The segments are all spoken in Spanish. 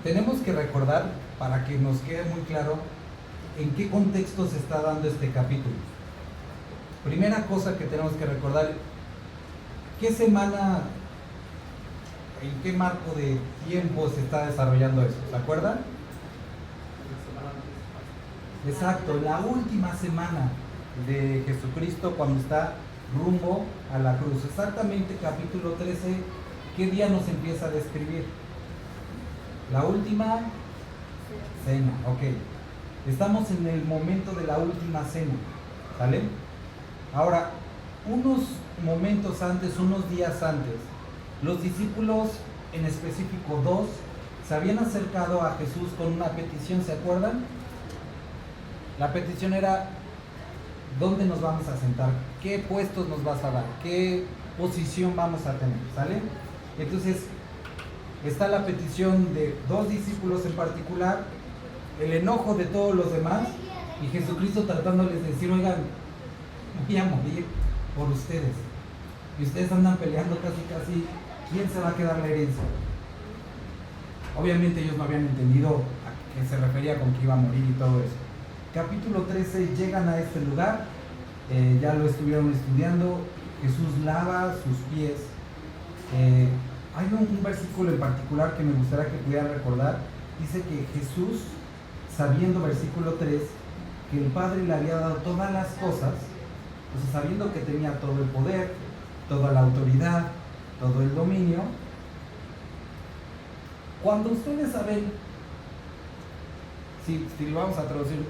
tenemos que recordar, para que nos quede muy claro, en qué contexto se está dando este capítulo. Primera cosa que tenemos que recordar, ¿qué semana, en qué marco de tiempo se está desarrollando eso? ¿Se acuerdan? Exacto, la última semana de Jesucristo cuando está rumbo a la cruz. Exactamente capítulo 13, ¿qué día nos empieza a describir? La última cena, ok. Estamos en el momento de la última cena, ¿vale? Ahora, unos momentos antes, unos días antes, los discípulos, en específico 2, se habían acercado a Jesús con una petición, ¿se acuerdan? La petición era: ¿dónde nos vamos a sentar? ¿Qué puestos nos vas a dar? ¿Qué posición vamos a tener? ¿Sale? Entonces, está la petición de 2 discípulos en particular, el enojo de todos los demás, y Jesucristo tratándoles de decir: oigan, voy a morir por ustedes, y ustedes andan peleando casi, ¿quién se va a quedar la herencia? Obviamente ellos no habían entendido a qué se refería con que iba a morir y todo eso. Capítulo 13, llegan a este lugar, ya lo estuvieron estudiando, Jesús lava sus pies. Hay un versículo en particular que me gustaría que pudieran recordar. Dice que Jesús, sabiendo, versículo 3, que el Padre le había dado todas las cosas, entonces sabiendo que tenía todo el poder, toda la autoridad, todo el dominio, cuando ustedes saben, si lo vamos a traducir,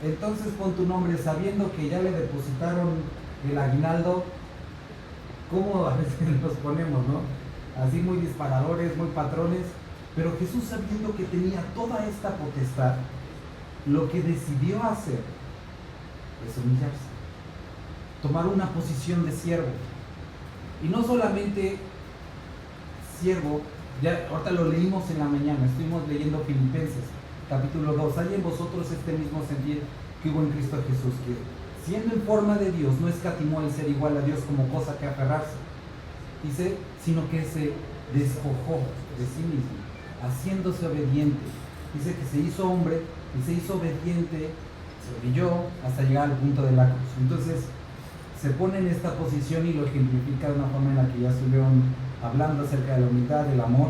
entonces pon tu nombre, sabiendo que ya le depositaron el aguinaldo, ¿cómo a veces nos ponemos, no? Así muy disparadores, muy patrones. Pero Jesús, sabiendo que tenía toda esta potestad, lo que decidió hacer es humillarse, tomar una posición de siervo. Y no solamente siervo, ya ahorita lo leímos en la mañana, estuvimos leyendo Filipenses capítulo 2, hay en vosotros este mismo sentir que hubo en Cristo Jesús, que siendo en forma de Dios, no escatimó el ser igual a Dios como cosa que aferrarse, dice, sino que se despojó de sí mismo, haciéndose obediente. Dice que se hizo hombre y se hizo obediente, se humilló hasta llegar al punto de la cruz. Entonces se pone en esta posición y lo ejemplifica de una forma en la que ya estuvieron hablando acerca de la humildad, del amor.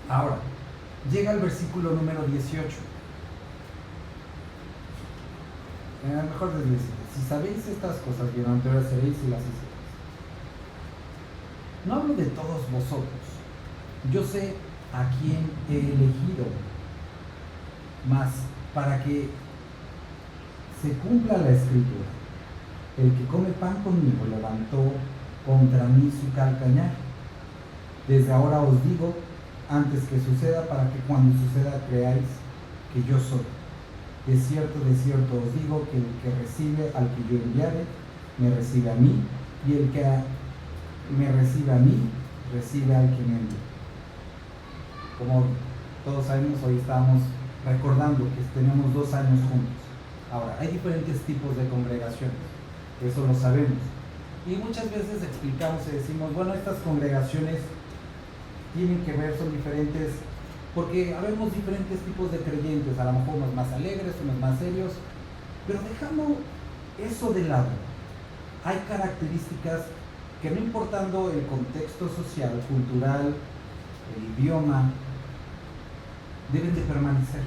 Ahora, llega el versículo número 18. Mejor les dice: si sabéis estas cosas, bienaventurados seréis si las hicierais. No hablo de todos vosotros, yo sé a quién he elegido, mas para que se cumpla la escritura, el que come pan conmigo levantó contra mí su calcañar. Desde ahora os digo, antes que suceda, para que cuando suceda creáis que yo soy. De cierto os digo, que el que recibe al que yo enviare, me recibe a mí, y el que me recibe a mí, recibe al que me envió. Como todos sabemos, hoy estábamos recordando que tenemos 2 años juntos. Ahora, hay diferentes tipos de congregaciones, eso lo sabemos. Y muchas veces explicamos y decimos, bueno, estas congregaciones tienen que ver, son diferentes, porque habemos diferentes tipos de creyentes, a lo mejor unos más alegres, unos más serios, pero dejando eso de lado, hay características que, no importando el contexto social, cultural, el idioma, deben de permanecer.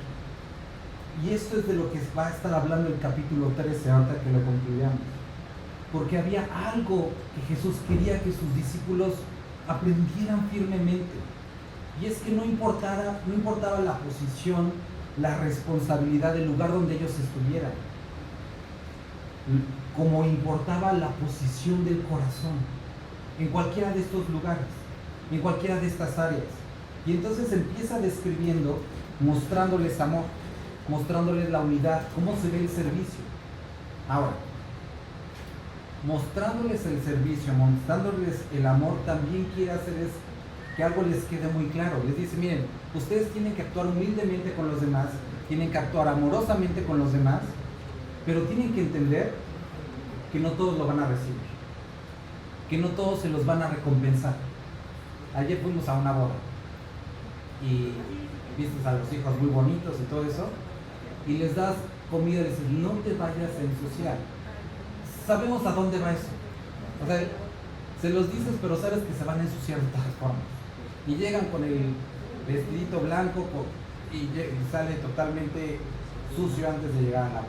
Y esto es de lo que va a estar hablando el capítulo 13, ahorita que lo concluyamos. Porque había algo que Jesús quería que sus discípulos aprendieran firmemente. Y es que no importaba la posición, la responsabilidad del lugar donde ellos estuvieran, como importaba la posición del corazón, en cualquiera de estos lugares, en cualquiera de estas áreas. Y entonces empieza describiendo, mostrándoles amor, mostrándoles la unidad, cómo se ve el servicio. Ahora, mostrándoles el servicio, mostrándoles el amor, también quiere hacer es que algo les quede muy claro. Les dice, miren, ustedes tienen que actuar humildemente con los demás, tienen que actuar amorosamente con los demás, pero tienen que entender que no todos lo van a recibir, que no todos se los van a recompensar. Ayer fuimos a una boda y vistes a los hijos muy bonitos y todo eso, y les das comida y les dices, no te vayas a ensuciar. Sabemos a dónde va eso. O sea, se los dices, pero sabes que se van a ensuciar de todas formas. Y llegan con el vestidito blanco y sale totalmente sucio antes de llegar al agua.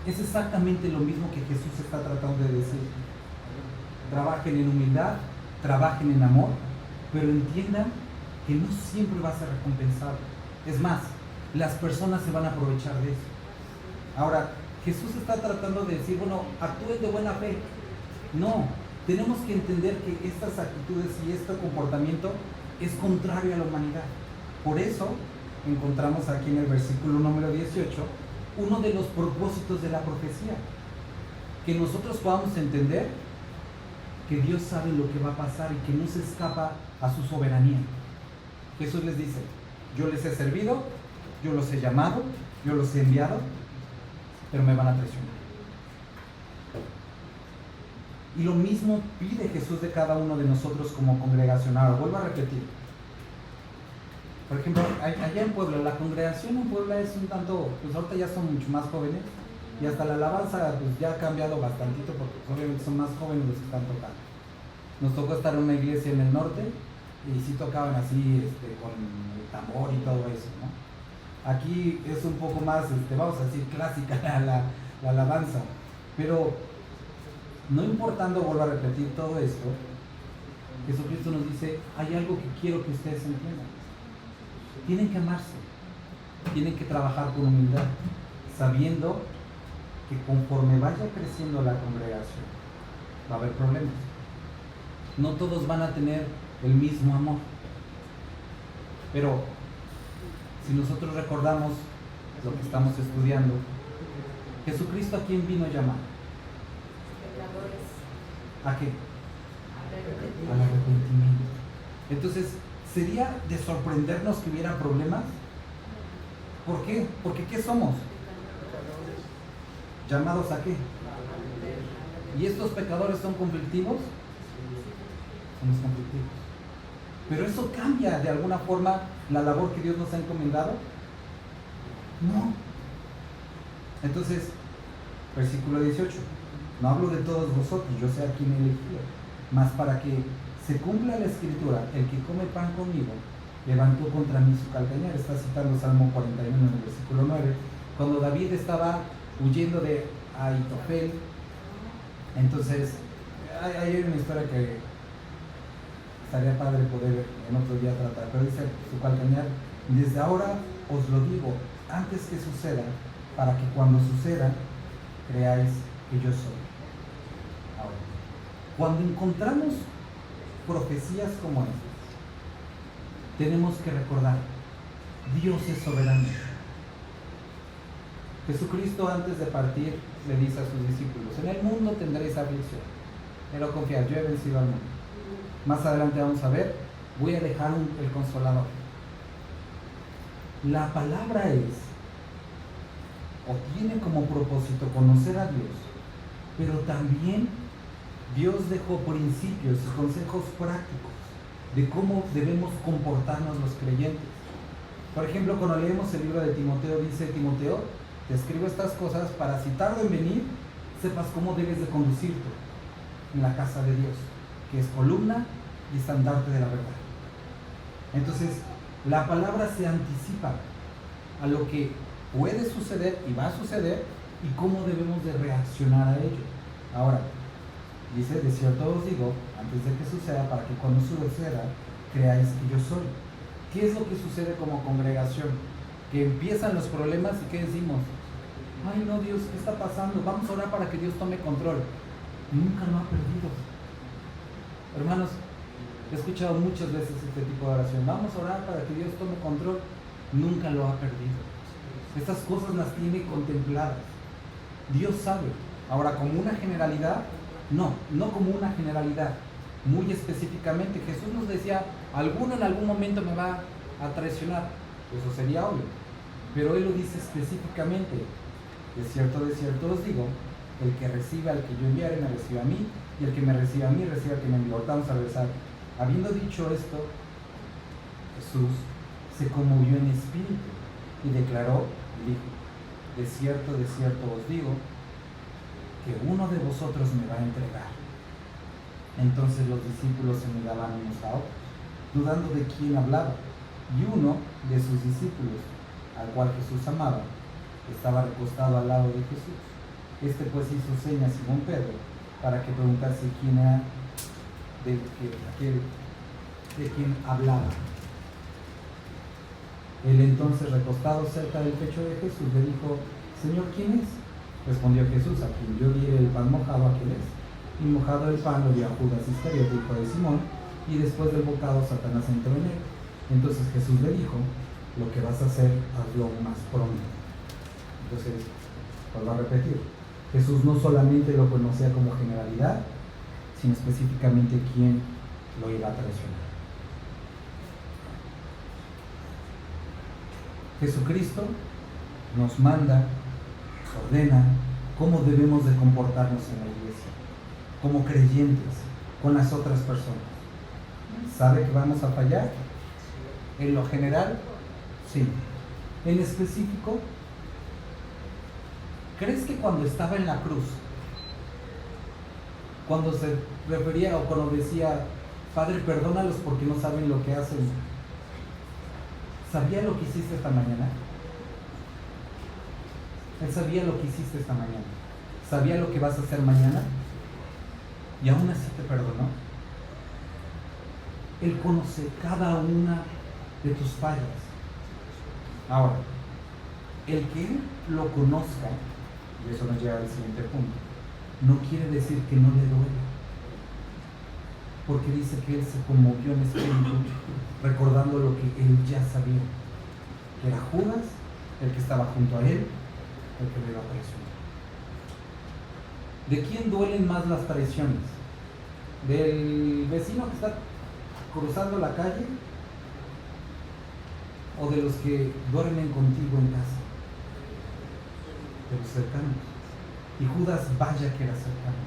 Es exactamente lo mismo que Jesús está tratando de decir. Trabajen en humildad, trabajen en amor, pero entiendan que no siempre va a ser recompensado. Es más, las personas se van a aprovechar de eso. Ahora, Jesús está tratando de decir, bueno, actúen de buena fe. No, tenemos que entender que estas actitudes y este comportamiento es contrario a la humanidad. Por eso encontramos aquí en el versículo número 18 uno de los propósitos de la profecía, que nosotros podamos entender que Dios sabe lo que va a pasar y que no se escapa a su soberanía. Jesús les dice, yo les he servido, yo los he llamado, yo los he enviado, pero me van a traicionar. Y lo mismo pide Jesús de cada uno de nosotros como congregación. Ahora, vuelvo a repetir. Por ejemplo, allá en Puebla, la congregación en Puebla es un tanto, pues ahorita ya son mucho más jóvenes, y hasta la alabanza pues ya ha cambiado bastantito, porque obviamente son más jóvenes los que están tocando. Nos tocó estar en una iglesia en el norte, y sí tocaban así, con el tambor y todo eso, ¿no? Aquí es un poco más, vamos a decir, clásica la alabanza, pero no importando, vuelvo a repetir todo esto, Jesucristo nos dice, hay algo que quiero que ustedes entiendan. Tienen que amarse, tienen que trabajar con humildad, sabiendo que conforme vaya creciendo la congregación, va a haber problemas. No todos van a tener el mismo amor, pero si nosotros recordamos lo que estamos estudiando, Jesucristo ¿a quién vino a llamar? ¿A qué? Al arrepentimiento. Entonces, ¿sería de sorprendernos que hubiera problemas? ¿Por qué? Porque ¿qué somos? ¿Llamados a qué? ¿Y estos pecadores son conflictivos? Somos conflictivos. ¿Pero eso cambia de alguna forma la labor que Dios nos ha encomendado? No. Entonces, versículo 18. No hablo de todos vosotros, yo sé a quién he elegido, mas para que se cumpla la escritura, el que come pan conmigo, levantó contra mí su calcañar. Está citando Salmo 41 en el versículo 9, cuando David estaba huyendo de Ahitofel. Entonces, hay una historia que estaría padre poder en otro día tratar, pero dice su calcañar, desde ahora os lo digo, antes que suceda, para que cuando suceda, creáis que yo soy. Ahora, cuando encontramos profecías como estas, tenemos que recordar, Dios es soberano. Jesucristo antes de partir le dice a sus discípulos, en el mundo tendréis aflicción, pero confiad, yo he vencido al mundo. Más adelante vamos a ver, voy a dejar el Consolador. La palabra es, o tiene como propósito conocer a Dios, pero también Dios dejó principios y consejos prácticos de cómo debemos comportarnos los creyentes. Por ejemplo, cuando leemos el libro de Timoteo, dice Timoteo, te escribo estas cosas para si tardo en venir, sepas cómo debes de conducirte en la casa de Dios, que es columna y estandarte de la verdad. Entonces, la palabra se anticipa a lo que puede suceder y va a suceder y cómo debemos de reaccionar a ello. Ahora, dice, de cierto os digo, antes de que suceda, para que cuando suceda, creáis que yo soy. ¿Qué es lo que sucede como congregación? Que empiezan los problemas y ¿qué decimos? Ay no, Dios, ¿qué está pasando? Vamos a orar para que Dios tome control. Nunca lo ha perdido. Hermanos, he escuchado muchas veces este tipo de oración. Vamos a orar para que Dios tome control. Nunca lo ha perdido. Estas cosas las tiene contempladas. Dios sabe. Ahora, como una generalidad, no como una generalidad. Muy específicamente, Jesús nos decía, alguno en algún momento me va a traicionar. Eso sería obvio. Pero Él lo dice específicamente. De cierto os digo, el que reciba al que yo enviare, me reciba a mí, y el que me reciba a mí, reciba al que me envió. Vamos a regresar. Habiendo dicho esto, Jesús se conmovió en espíritu y declaró y dijo: de cierto os digo, que uno de vosotros me va a entregar. Entonces los discípulos se miraban unos a otros, dudando de quién hablaba. Y uno de sus discípulos, al cual Jesús amaba, estaba recostado al lado de Jesús. Este pues hizo señas a Simón Pedro para que preguntase quién era de quién hablaba. Él entonces, recostado cerca del pecho de Jesús, le dijo: Señor, ¿quién es? Respondió Jesús: a quien yo diere el pan mojado, aquel es. Y mojado el pan lo dio a Judas Iscariote, hijo de Simón, y después del bocado Satanás entró en él. Entonces Jesús le dijo: lo que vas a hacer, hazlo más pronto. Entonces, vuelvo a repetir, Jesús no solamente lo conocía como generalidad, sino específicamente quién lo iba a traicionar. Jesucristo nos manda, ordena cómo debemos de comportarnos en la iglesia, como creyentes, con las otras personas. ¿Sabe que vamos a fallar? En lo general, sí. En específico, ¿crees que cuando estaba en la cruz, cuando se refería o cuando decía: Padre, perdónalos porque no saben lo que hacen, sabía lo que hiciste esta mañana? Él sabía lo que hiciste esta mañana, sabía lo que vas a hacer mañana, y aún así te perdonó. Él conoce cada una de tus fallas. Ahora, el que Él lo conozca, y eso nos lleva al siguiente punto, no quiere decir que no le duele, porque dice que Él se conmovió en espíritu, recordando lo que Él ya sabía, que era Judas el que estaba junto a Él, el que le iba a traicionar. ¿De quién duelen más las traiciones? ¿Del vecino que está cruzando la calle? ¿O de los que duermen contigo en casa? De los cercanos. Y Judas, vaya que era cercano.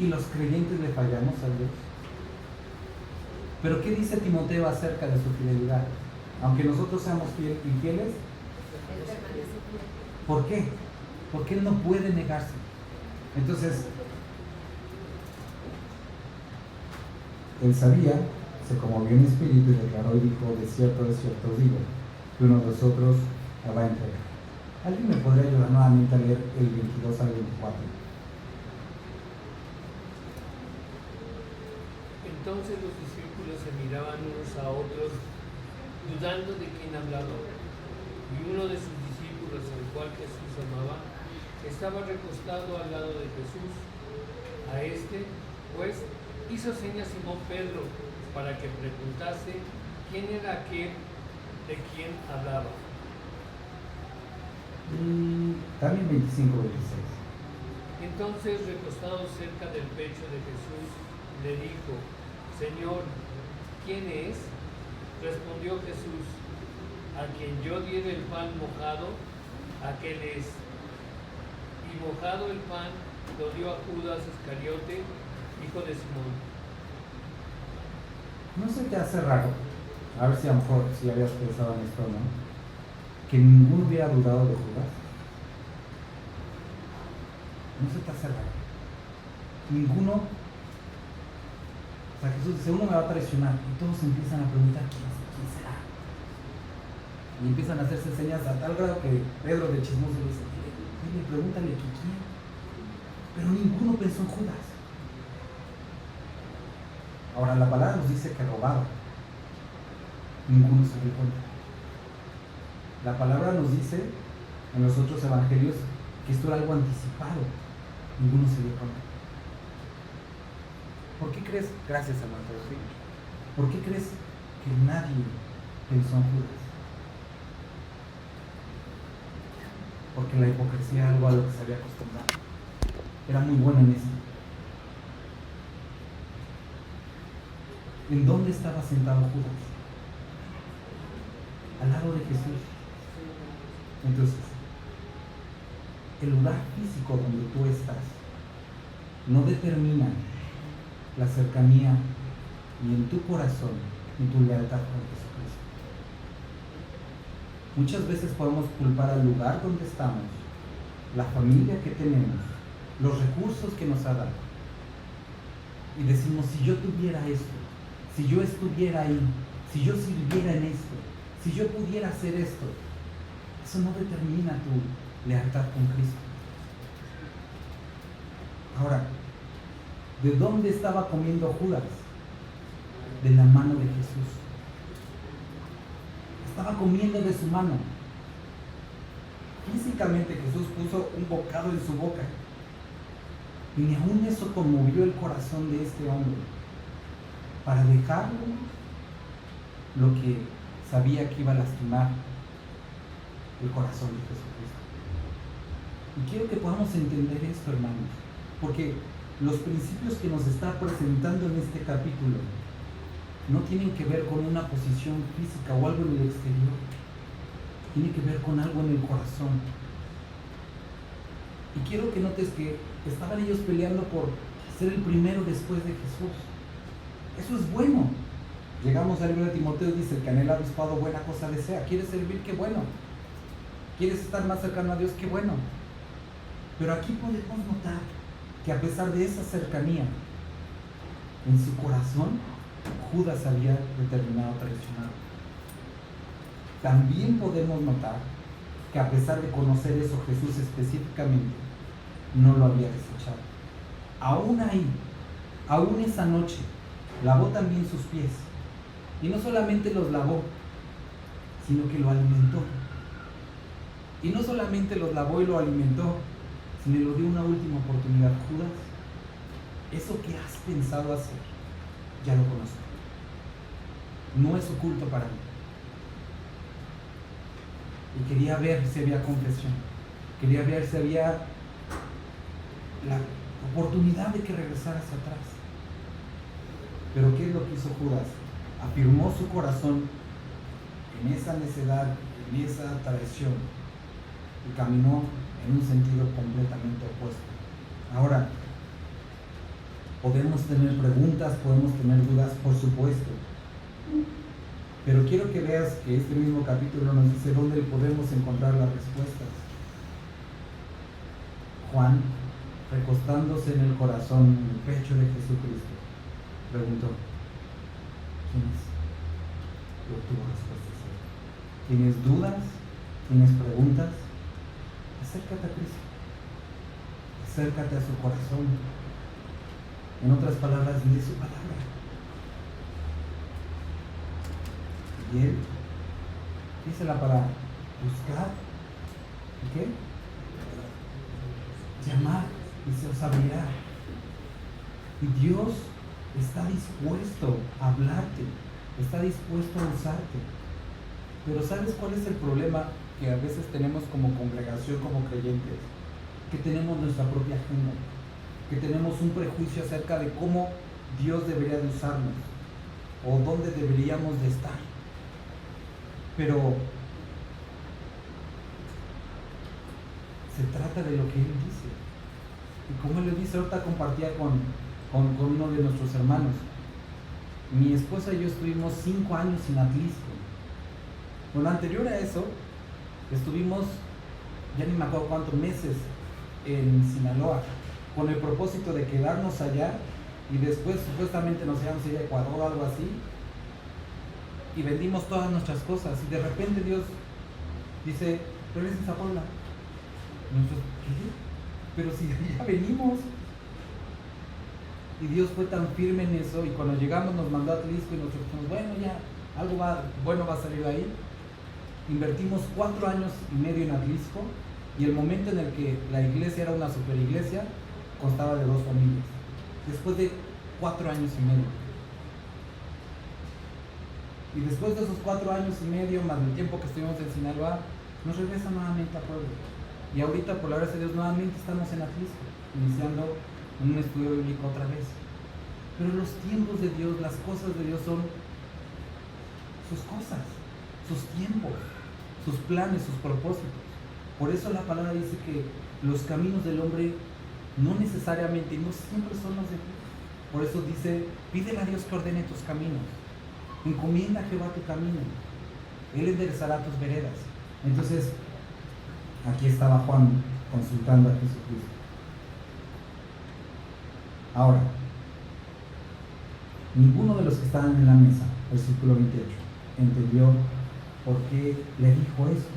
¿Y los creyentes le fallamos a Dios? ¿Pero qué dice Timoteo acerca de su fidelidad? Aunque nosotros seamos infieles, ¿por qué? Porque Él no puede negarse. Entonces, Él sabía, se conmovió en espíritu y declaró y dijo: de cierto os digo, que uno de vosotros la va a entregar. ¿Alguien me podría ayudar nuevamente a leer el 22 al 24? Entonces los discípulos se miraban unos a otros, dudando de quién hablaba. Y uno de sus discípulos, al cual Jesús amaba, estaba recostado al lado de Jesús. A este, pues, hizo señas Simón Pedro para que preguntase quién era aquel de quien hablaba. También 25-26. Entonces, recostado cerca del pecho de Jesús, le dijo: Señor, ¿quién es? Respondió Jesús: a quien yo diere el pan mojado, aquel es. Y mojado el pan lo dio a Judas Iscariote, hijo de Simón. ¿No se te hace raro? A ver si a lo mejor si habías pensado en esto, ¿no? Que ninguno hubiera dudado de Judas. ¿No se te hace raro? Ninguno. O sea, Jesús dice: uno me va a traicionar. Y todos empiezan a preguntar: ¿quién será? Y empiezan a hacerse señas a tal grado que Pedro, de chismoso, le dice: oye, pregúntale que quién. Pero ninguno pensó en Judas. Ahora, la palabra nos dice que robaba. Ninguno se dio cuenta. La palabra nos dice en los otros evangelios que esto era algo anticipado. Ninguno se dio cuenta. ¿Por qué crees? Gracias, hermano. ¿Por qué crees que nadie pensó en Judas? Porque la hipocresía era algo a lo que se había acostumbrado. Era muy bueno en esto. ¿En dónde estaba sentado Judas? Al lado de Jesús. Entonces, el lugar físico donde tú estás no determina la cercanía y en tu corazón, en tu lealtad con Jesucristo. Muchas veces podemos culpar al lugar donde estamos, la familia que tenemos, los recursos que nos ha dado. Y decimos, si yo tuviera esto, si yo estuviera ahí, si yo sirviera en esto, si yo pudiera hacer esto, eso no determina tu lealtad con Cristo. Ahora, ¿de dónde estaba comiendo Judas? De la mano de Jesús. Estaba comiendo de su mano. Físicamente Jesús puso un bocado en su boca. Y ni aún eso conmovió el corazón de este hombre para dejarlo lo que sabía que iba a lastimar el corazón de Jesucristo. Y quiero que podamos entender esto, hermanos, porque los principios que nos está presentando en este capítulo no tienen que ver con una posición física o algo en el exterior, tiene que ver con algo en el corazón. Y quiero que notes que estaban ellos peleando por ser el primero después de Jesús. Eso es bueno. Llegamos al libro de Timoteo, dice: el que anhela obispado buena cosa desea. ¿Quieres servir? ¡Qué bueno! ¿Quieres estar más cercano a Dios? ¡Qué bueno! Pero aquí podemos notar que a pesar de esa cercanía, en su corazón Judas había determinado traicionar. También podemos notar que a pesar de conocer eso, Jesús específicamente no lo había desechado. Aún ahí, aún esa noche, lavó también sus pies. Y no solamente los lavó, sino que lo alimentó. Y no solamente los lavó y lo alimentó, sino le dio una última oportunidad. Judas, eso que has pensado hacer, ya lo conozco. No es oculto para mí. Y quería ver si había confesión. Quería ver si había la oportunidad de que regresara hacia atrás. Pero ¿qué es lo que hizo Judas? Afirmó su corazón en esa necedad, en esa traición, y caminó en un sentido completamente opuesto. Ahora, podemos tener preguntas, podemos tener dudas, por supuesto. Pero quiero que veas que este mismo capítulo nos dice dónde podemos encontrar las respuestas. Juan, recostándose en el corazón, en el pecho de Jesucristo, preguntó: ¿quién es? Y obtuvo respuestas. ¿Tienes dudas? ¿Tienes preguntas? Acércate a Cristo. Acércate a su corazón. En otras palabras, lee su palabra. Y él dice la palabra: buscar, ¿y qué? Llamar, y se os abrirá. Y Dios está dispuesto a hablarte, está dispuesto a usarte. Pero ¿sabes cuál es el problema que a veces tenemos como congregación, como creyentes? Que tenemos nuestra propia agenda, que tenemos un prejuicio acerca de cómo Dios debería de usarnos o dónde deberíamos de estar. Pero se trata de lo que Él dice. Y como Él le dice, ahorita compartía con uno de nuestros hermanos. Mi esposa y yo estuvimos 5 años en Atlisco. Bueno, anterior a eso, estuvimos, ya ni me acuerdo cuántos meses, en Sinaloa, con el propósito de quedarnos allá y después supuestamente nos íbamos a ir a Ecuador o algo así, y vendimos todas nuestras cosas, y de repente Dios dice: regresen a Puebla. Y nosotros: ¿qué? Pero si ya venimos. Y Dios fue tan firme en eso, y cuando llegamos nos mandó a Atlisco y nosotros dijimos: bueno, ya, algo bueno va a salir de ahí. Invertimos 4 años y medio en Atlisco, y el momento en el que la iglesia era una super iglesia, constaba de 2 familias. Después de 4 años y medio. Y después de esos 4 años y medio, más el tiempo que estuvimos en Sinaloa, nos regresa nuevamente a Puebla. Y ahorita, por la gracia de Dios, nuevamente estamos en Atlisco, iniciando un estudio bíblico otra vez. Pero los tiempos de Dios, las cosas de Dios son sus cosas, sus tiempos, sus planes, sus propósitos. Por eso la palabra dice que los caminos del hombre no necesariamente, no siempre son los de Dios. Por eso dice, pídele a Dios que ordene tus caminos. Encomienda a Jehová tu camino. Él enderezará tus veredas. Entonces, aquí estaba Juan consultando a Jesucristo. Ahora, ninguno de los que estaban en la mesa, versículo 28, entendió por qué le dijo eso.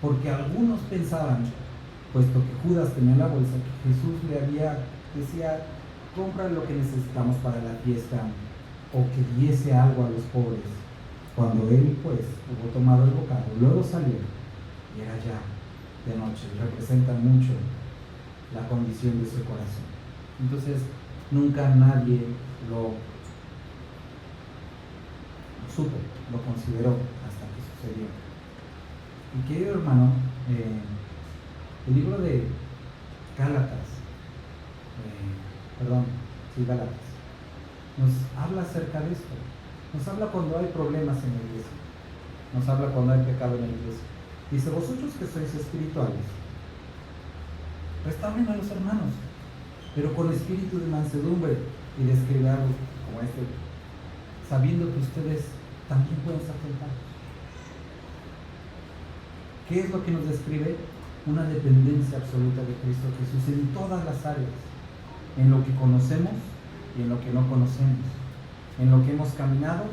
Porque algunos pensaban, puesto que Judas tenía la bolsa, que Jesús decía, compra lo que necesitamos para la fiesta, o que diese algo a los pobres. Cuando él, pues, hubo tomado el bocado, luego salió, y era ya de noche. Representa mucho la condición de su corazón. Entonces, nunca nadie lo supo, lo consideró hasta que sucedió. Y querido hermano, el libro de Gálatas, Gálatas, nos habla acerca de esto. Nos habla cuando hay problemas en la iglesia. Nos habla cuando hay pecado en la iglesia. Dice, vosotros que sois espirituales, restauren a los hermanos, pero con espíritu de mansedumbre, y describe algo como este, sabiendo que ustedes también pueden ser tentados. ¿Qué es lo que nos describe? Una dependencia absoluta de Cristo Jesús en todas las áreas, en lo que conocemos y en lo que no conocemos, en lo que hemos caminado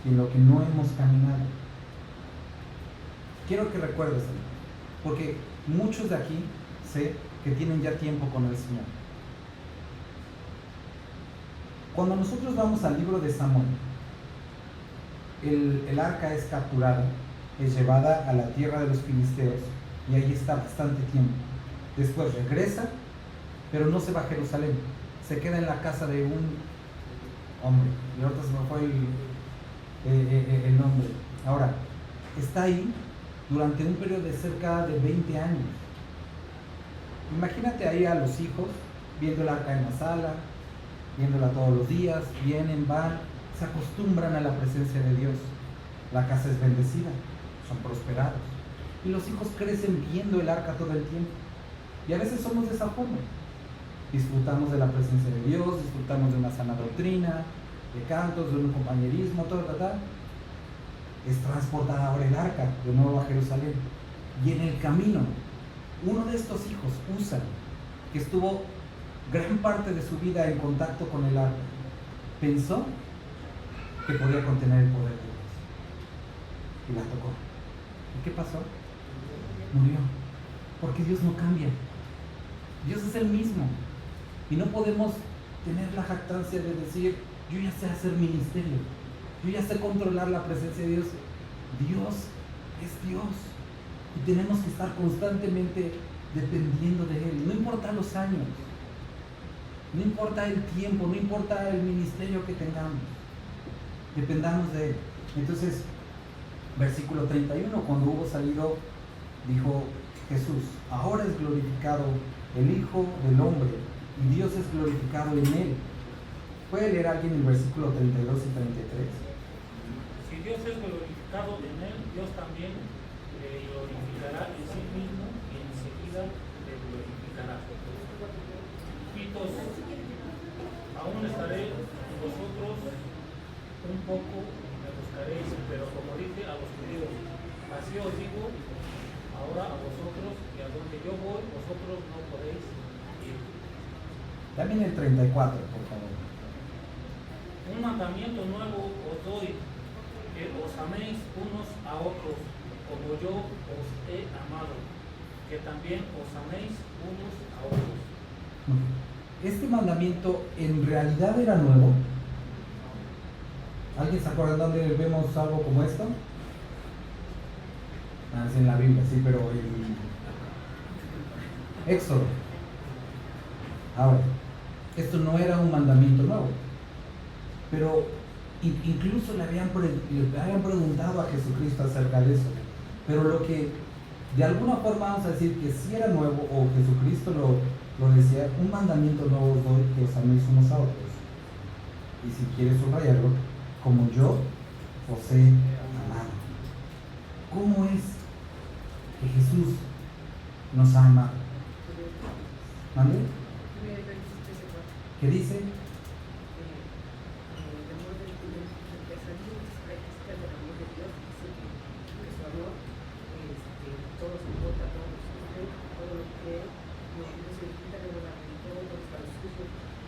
y en lo que no hemos caminado. Quiero que recuerdes, porque muchos de aquí sé que tienen ya tiempo con el Señor. Cuando nosotros vamos al libro de Samuel, el arca es capturada, es llevada a la tierra de los filisteos y ahí está bastante tiempo. Después regresa, pero no se va a Jerusalén, se queda en la casa de un hombre, y ahorita se me fue el nombre. Ahora, está ahí durante un periodo de cerca de 20 años. Imagínate ahí a los hijos viendo el arca en la sala, viéndola todos los días, vienen, van, se acostumbran a la presencia de Dios. La casa es bendecida, son prosperados. Y los hijos crecen viendo el arca todo el tiempo. Y a veces somos de esa forma. Disfrutamos de la presencia de Dios, disfrutamos de una sana doctrina, de cantos, de un compañerismo, todo. Es transportada ahora el arca de nuevo a Jerusalén. Y en el camino, uno de estos hijos, Usa, que estuvo gran parte de su vida en contacto con el arca, pensó que podía contener el poder de Dios. Y la tocó. ¿Y qué pasó? Murió. Porque Dios no cambia. Dios es el mismo. Y no podemos tener la jactancia de decir, yo ya sé hacer ministerio, yo ya sé controlar la presencia de Dios. Dios es Dios. Y tenemos que estar constantemente dependiendo de Él. No importa los años, no importa el tiempo, no importa el ministerio que tengamos. Dependamos de Él. Entonces, versículo 31, cuando hubo salido, dijo Jesús, ahora es glorificado el Hijo del Hombre, y Dios es glorificado en Él. ¿Puede leer alguien el versículo 32 y 33? Si Dios es glorificado en Él, Dios también le glorificará en sí mismo y enseguida le glorificará. Hijitos, aún estaré con vosotros un poco y me buscaréis, pero como dije a los judíos, así os digo ahora a vosotros, y a donde yo voy, vosotros no podéis ir. También el 34, por favor. Un mandamiento nuevo os doy, que os améis unos a otros, como yo os he amado, que también os améis unos a otros. Este mandamiento en realidad era nuevo. ¿Alguien se acuerda dónde vemos algo como esto? Es en la Biblia, sí, pero en Éxodo. Ahora, esto no era un mandamiento nuevo, pero incluso le habían preguntado a Jesucristo acerca de eso. Pero lo que de alguna forma vamos a decir que sí era nuevo, o Jesucristo lo decía, un mandamiento nuevo os doy, que os améis unos a otros. Y si quieres subrayarlo, como yo os he amado. ¿Cómo es que Jesús nos ha amado? ¿Mande? ¿Qué dice?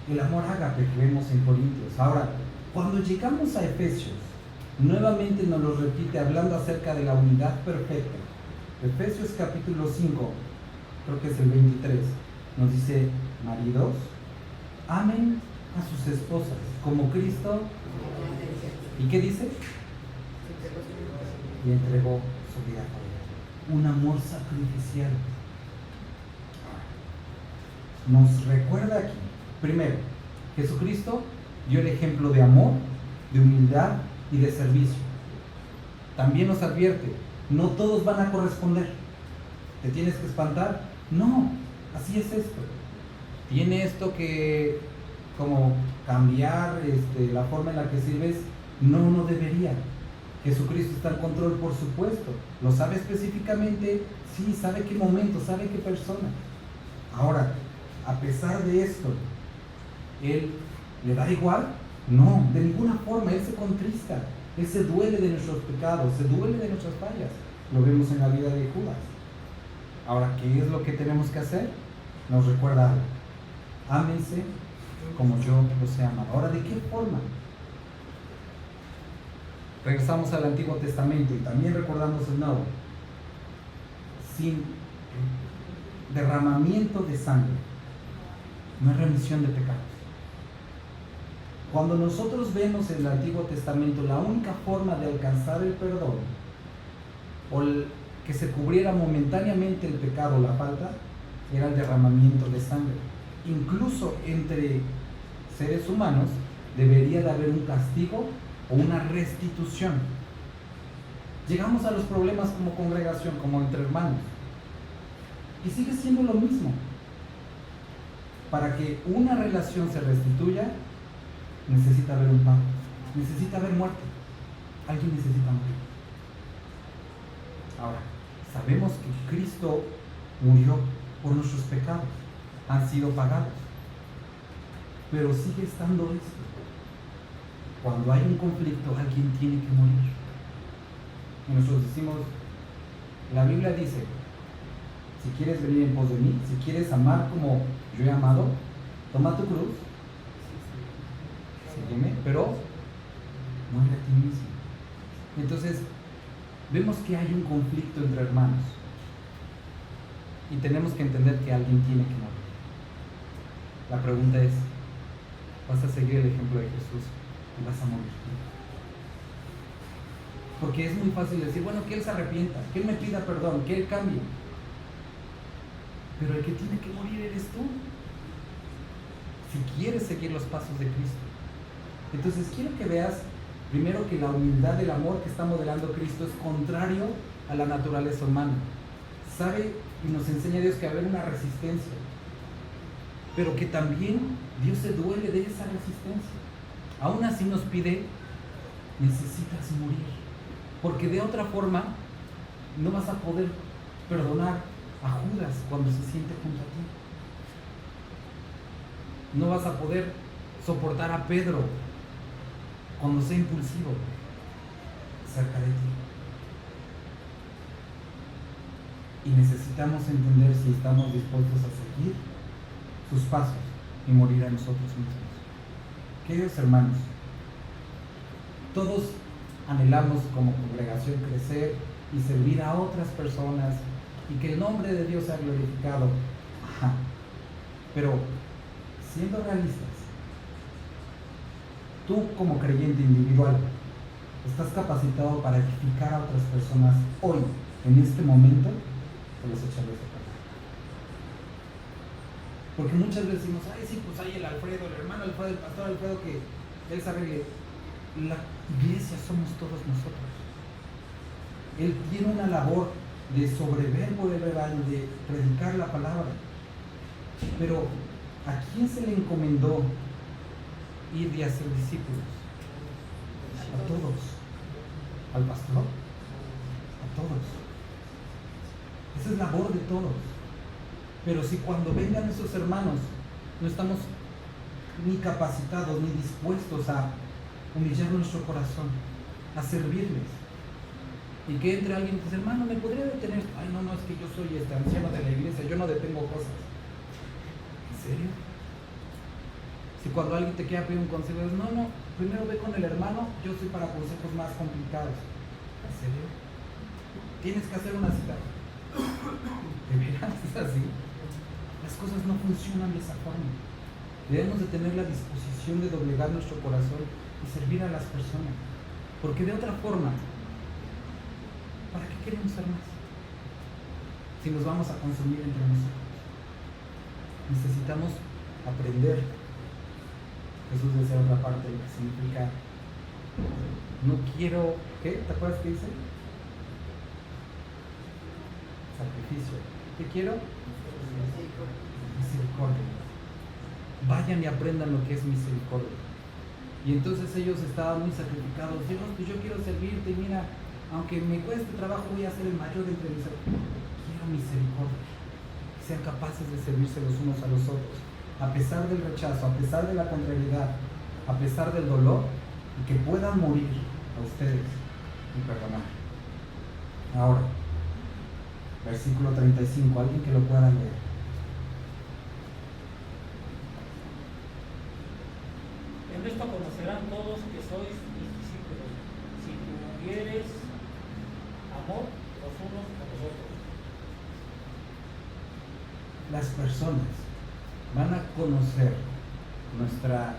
el amor ágape que vemos en Corintios. Ahora, cuando llegamos a Efesios, nuevamente nos lo repite hablando acerca de la unidad perfecta. Efesios capítulo 5, creo que es el 23, nos dice: maridos, amen a sus esposas como Cristo. ¿Y qué dice? Y entregó su vida por ella. Un amor sacrificial. Nos recuerda aquí, primero, Jesucristo dio el ejemplo de amor, de humildad y de servicio. También nos advierte: no todos van a corresponder. ¿Te tienes que espantar? No, así es esto. Tiene esto que como cambiar la forma en la que sirves. No debería. Jesucristo está en control, por supuesto. Lo sabe específicamente, sí, sabe qué momento, sabe qué persona. Ahora, a pesar de esto, ¿Él le da igual? No, de ninguna forma. Él se contrista, Él se duele de nuestros pecados, se duele de nuestras fallas. Lo vemos en la vida de Judas. Ahora, ¿qué es lo que tenemos que hacer? Nos recuerda algo: ámense como yo los he amado. Ahora, ¿de qué forma? Regresamos al Antiguo Testamento y también recordamos el Nuevo. Sin derramamiento de sangre no hay remisión de pecados. Cuando nosotros vemos en el Antiguo Testamento, la única forma de alcanzar el perdón o que se cubriera momentáneamente el pecado o la falta era el derramamiento de sangre. Incluso entre seres humanos debería de haber un castigo o una restitución. Llegamos a los problemas como congregación, como entre hermanos, y sigue siendo lo mismo. Para que una relación se restituya, necesita haber un pago, necesita haber muerte, alguien necesita morir. Ahora, sabemos que Cristo murió por nuestros pecados, han sido pagados, pero sigue estando esto: cuando hay un conflicto, alguien tiene que morir. Y nosotros decimos, la Biblia dice: si quieres venir en pos de mí, si quieres amar como yo he amado, toma tu cruz, sígueme, pero muere a ti mismo. Entonces, vemos que hay un conflicto entre hermanos y tenemos que entender que alguien tiene que morir. La pregunta es: ¿vas a seguir el ejemplo de Jesús y vas a morir tú? Porque es muy fácil decir, bueno, que Él se arrepienta, que Él me pida perdón, que Él cambie. Pero el que tiene que morir eres tú, si quieres seguir los pasos de Cristo. Entonces quiero que veas primero que la humildad del amor que está modelando Cristo es contrario a la naturaleza humana. Sabe y nos enseña Dios que va a haber una resistencia, pero que también Dios se duele de esa resistencia. Aún así nos pide: necesitas morir, porque de otra forma no vas a poder perdonar a Judas cuando se siente junto a ti. No vas a poder soportar a Pedro cuando sea impulsivo cerca de ti. Y necesitamos entender si estamos dispuestos a seguir sus pasos y morir a nosotros mismos. Queridos hermanos, todos anhelamos como congregación crecer y servir a otras personas y que el nombre de Dios sea glorificado. Ajá. Pero siendo realistas, tú como creyente individual estás capacitado para edificar a otras personas hoy, en este momento, o los echarles de perder. Porque muchas veces decimos: ay, sí, pues hay el Alfredo, el hermano Alfredo, el pastor Alfredo, que él sabe que la iglesia somos todos nosotros. Él tiene una labor de sobreverbo de verbal, de predicar la palabra. Pero ¿a quién se le encomendó ir y hacer discípulos? A todos. ¿Al pastor? A todos. Esa es labor de todos. Pero si cuando vengan esos hermanos no estamos ni capacitados ni dispuestos a humillar nuestro corazón, a servirles, y que entre alguien y dice: hermano, ¿me podría detener? Ay, no, es que yo soy anciano de la iglesia, yo no detengo cosas. ¿En serio? Si cuando alguien te quiera pedir un consejo, dices, no, primero ve con el hermano, yo soy para consejos más complicados. ¿En serio? Tienes que hacer una cita. ¿De veras es así? Las cosas no funcionan de esa forma. Debemos de tener la disposición de doblegar nuestro corazón y servir a las personas. Porque de otra forma, ¿para qué queremos ser más? Si nos vamos a consumir entre nosotros. Necesitamos aprender. Jesús decía otra parte, lo que significa no quiero, ¿qué? ¿Te acuerdas qué dice? Sacrificio. ¿Qué quiero? Misericordia. Vayan y aprendan lo que es misericordia. Y entonces ellos estaban muy sacrificados. Dios, pues yo quiero servirte, y mira, aunque me cueste trabajo, voy a ser el mayor entre mis hermanos. Quiero misericordia. Sean capaces de servirse los unos a los otros, a pesar del rechazo, a pesar de la contrariedad, a pesar del dolor, y que puedan morir a ustedes y perdonar. Ahora, versículo 35, alguien que lo pueda leer. En esto conocerán todos que sois mis discípulos, si tuviereis amor los unos a los otros. Las personas van a conocer nuestra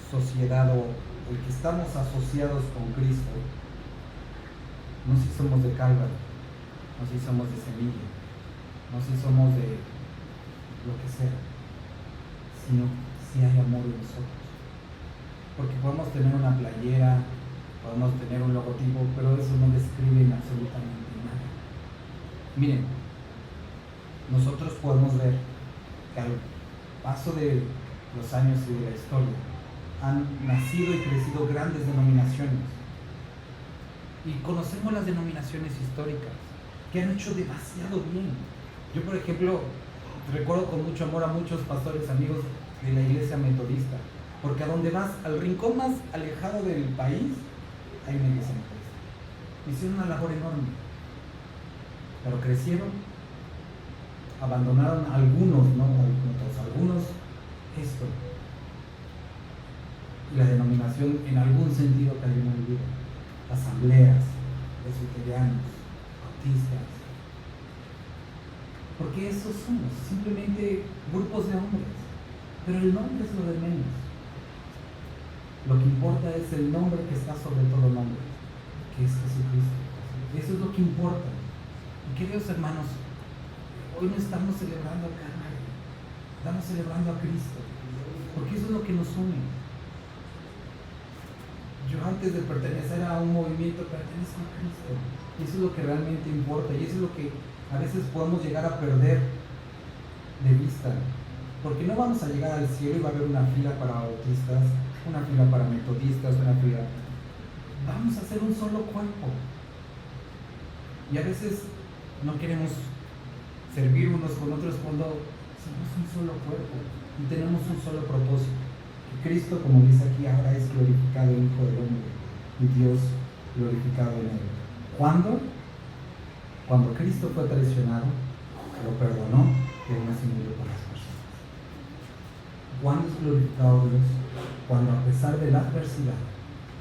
sociedad o el que estamos asociados con Cristo, no si somos de Calvary, no si somos de Semilla, no si somos de lo que sea, sino si hay amor en nosotros. Porque podemos tener una playera, podemos tener un logotipo, pero eso no describe absolutamente nada. Miren, nosotros podemos ver que al paso de los años y de la historia han nacido y crecido grandes denominaciones, y conocemos las denominaciones históricas que han hecho demasiado bien. Yo, por ejemplo, recuerdo con mucho amor a muchos pastores amigos de la iglesia metodista, porque a donde vas, al rincón más alejado del país, hay una iglesia metodista. Hicieron una labor enorme, pero crecieron, abandonaron algunos, no algunos esto, y la denominación en algún sentido cayó en el olvido. Asambleas, presbiterianos, bautistas, porque esos somos simplemente grupos de hombres, pero el nombre es lo de menos. Lo que importa es el nombre que está sobre todo nombre, que es Jesucristo. Eso es lo que importa. Y queridos hermanos, hoy no estamos celebrando a nadie, estamos celebrando a Cristo, porque eso es lo que nos une. Yo antes de pertenecer a un movimiento pertenezco a Cristo, y eso es lo que realmente importa, y eso es lo que a veces podemos llegar a perder de vista, porque no vamos a llegar al cielo y va a haber una fila para bautistas, una fila para metodistas, una fila. Vamos a ser un solo cuerpo, y a veces no queremos servir unos con otros cuando somos un solo cuerpo y tenemos un solo propósito. Que Cristo, como dice aquí, ahora es glorificado el Hijo del Hombre y Dios glorificado en él. ¿Cuándo? Cuando Cristo fue traicionado, lo perdonó y aún así murió por las personas. ¿Cuándo es glorificado Dios? Cuando a pesar de la adversidad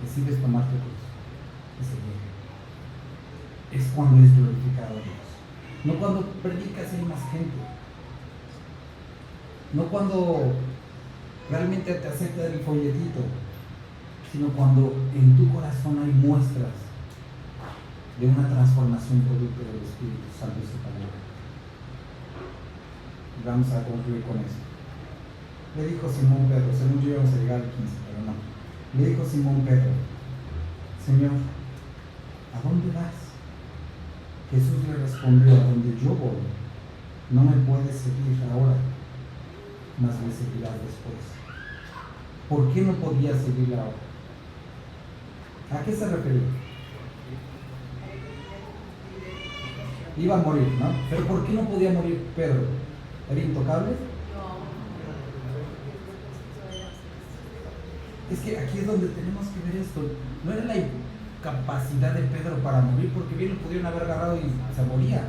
decides tomar tu cruz y seguir. Es cuando es glorificado Dios. No cuando predicas y hay más gente. No cuando realmente te aceptan el folletito, sino cuando en tu corazón hay muestras de una transformación producto del Espíritu Santo y su palabra. Y vamos a concluir con eso. Le dijo Simón Pedro, según yo íbamos a llegar al 15, pero no. Le dijo Simón Pedro, Señor, ¿a dónde vas? Jesús le respondió, a donde yo voy, no me puedes seguir ahora, mas me seguirás después. ¿Por qué no podía seguirle ahora? ¿A qué se refería? Iba a morir, ¿no? Pero ¿por qué no podía morir Pedro? ¿Era intocable? Es que aquí es donde tenemos que ver esto. No era la incapacidad de Pedro para morir, porque bien lo pudieron haber agarrado y se moría.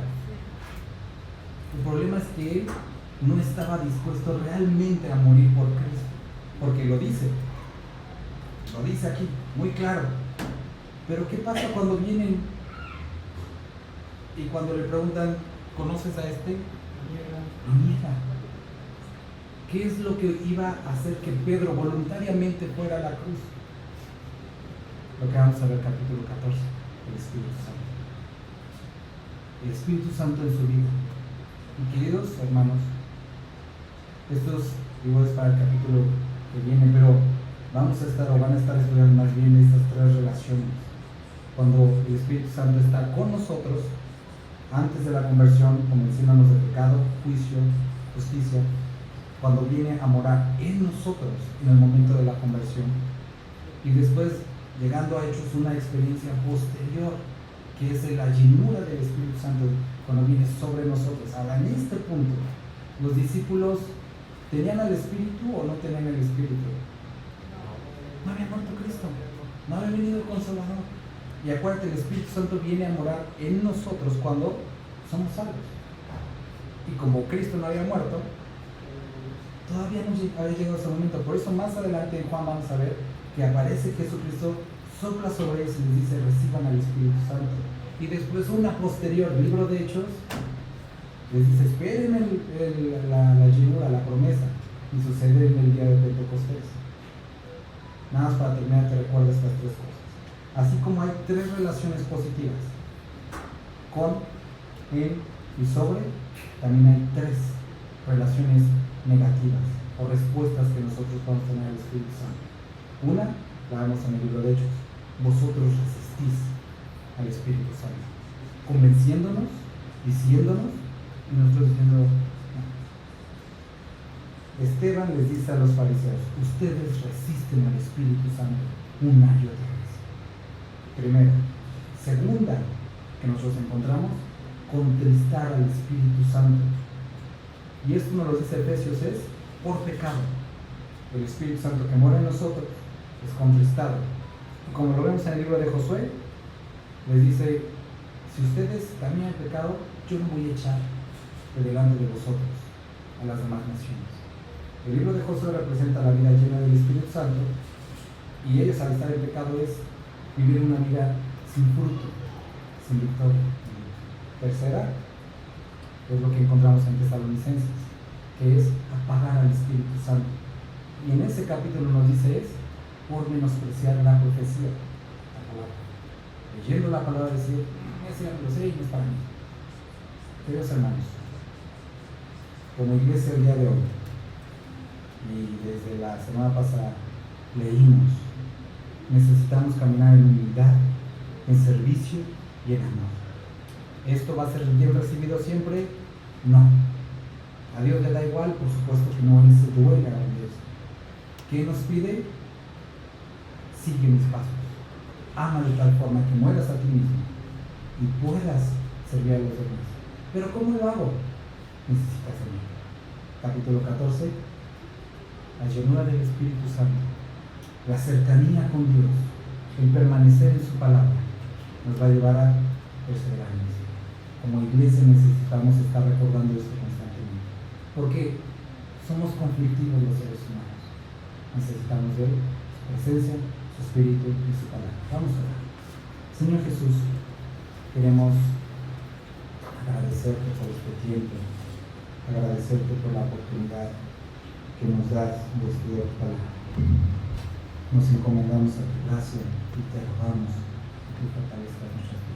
El problema es que él no estaba dispuesto realmente a morir por Cristo, porque lo dice aquí, muy claro. Pero ¿qué pasa cuando vienen y cuando le preguntan, ¿conoces a este? Lo niega. ¿Qué es lo que iba a hacer que Pedro voluntariamente fuera a la cruz? Lo que vamos a ver capítulo 14, el Espíritu Santo. El Espíritu Santo en su vida. Y queridos hermanos, esto es para el capítulo que viene, pero van a estar estudiando más bien estas tres relaciones. Cuando el Espíritu Santo está con nosotros, antes de la conversión, convenciéndonos de pecado, juicio, justicia, cuando viene a morar en nosotros en el momento de la conversión, y después llegando a Hechos una experiencia posterior, que es la llenura del Espíritu Santo cuando viene sobre nosotros. Ahora, en este punto, los discípulos ¿tenían al Espíritu o no tenían el Espíritu? No había muerto Cristo, no había venido el Consolador. Y acuérdate, el Espíritu Santo viene a morar en nosotros cuando somos salvos. Y como Cristo no había muerto, todavía no había llegado ese momento. Por eso más adelante en Juan vamos a ver que aparece Jesucristo, sopla sobre ellos y les dice, reciban al Espíritu Santo. Y después una posterior, el libro de Hechos, les dice, esperen la llenura, la promesa, y sucede en el día de Pentecostés. Nada más para terminar, te recuerdo estas tres cosas. Así como hay tres relaciones positivas, con, en y sobre, también hay tres relaciones negativas o respuestas que nosotros podemos tener al Espíritu Santo. Una, la vemos en el libro de Hechos. Vosotros resistís al Espíritu Santo, convenciéndonos, diciéndonos, y nosotros diciendo no. Esteban les dice a los fariseos, ustedes resisten al Espíritu Santo una y otra vez. Primero. Segunda, que nosotros encontramos, contristar al Espíritu Santo. Y esto nos lo dice Efesios, es por pecado. El Espíritu Santo que mora en nosotros es contristado. Y como lo vemos en el libro de Josué, les dice, si ustedes caminan el pecado, yo no voy a echar de delante de vosotros a las demás naciones. El libro de Josué representa la vida llena del Espíritu Santo, y ellos al estar en pecado es vivir una vida sin fruto, sin victoria. Tercera, es lo que encontramos en Tesalonicenses, que es apagar al Espíritu Santo. Y en ese capítulo nos dice es por menospreciar la profecía, la palabra. Leyendo la palabra decir, ese ya lo sé y no es para mí. Queridos hermanos, como iglesia el día de hoy, y desde la semana pasada leímos, necesitamos caminar en humildad, en servicio y en amor. ¿Esto va a ser bien recibido siempre? No. A Dios le da igual, por supuesto que no se duele a Dios. ¿Qué nos pide? Sigue mis pasos. Ama de tal forma que mueras a ti mismo y puedas servir a los demás. ¿Pero cómo lo hago? Necesitas amor. Capítulo 14. La llenura del Espíritu Santo, la cercanía con Dios, el permanecer en su palabra, nos va a llevar a perseverar en eso. Como iglesia necesitamos estar recordando esto constantemente, porque somos conflictivos los seres humanos. Necesitamos de Él, su presencia, su Espíritu y su palabra. Vamos a orar. Señor Jesús, queremos agradecerte por este tiempo, agradecerte por la oportunidad que nos das de estudiar tu palabra. Nos encomendamos a tu gracia y te rogamos que tú fortalezcas nuestras vidas.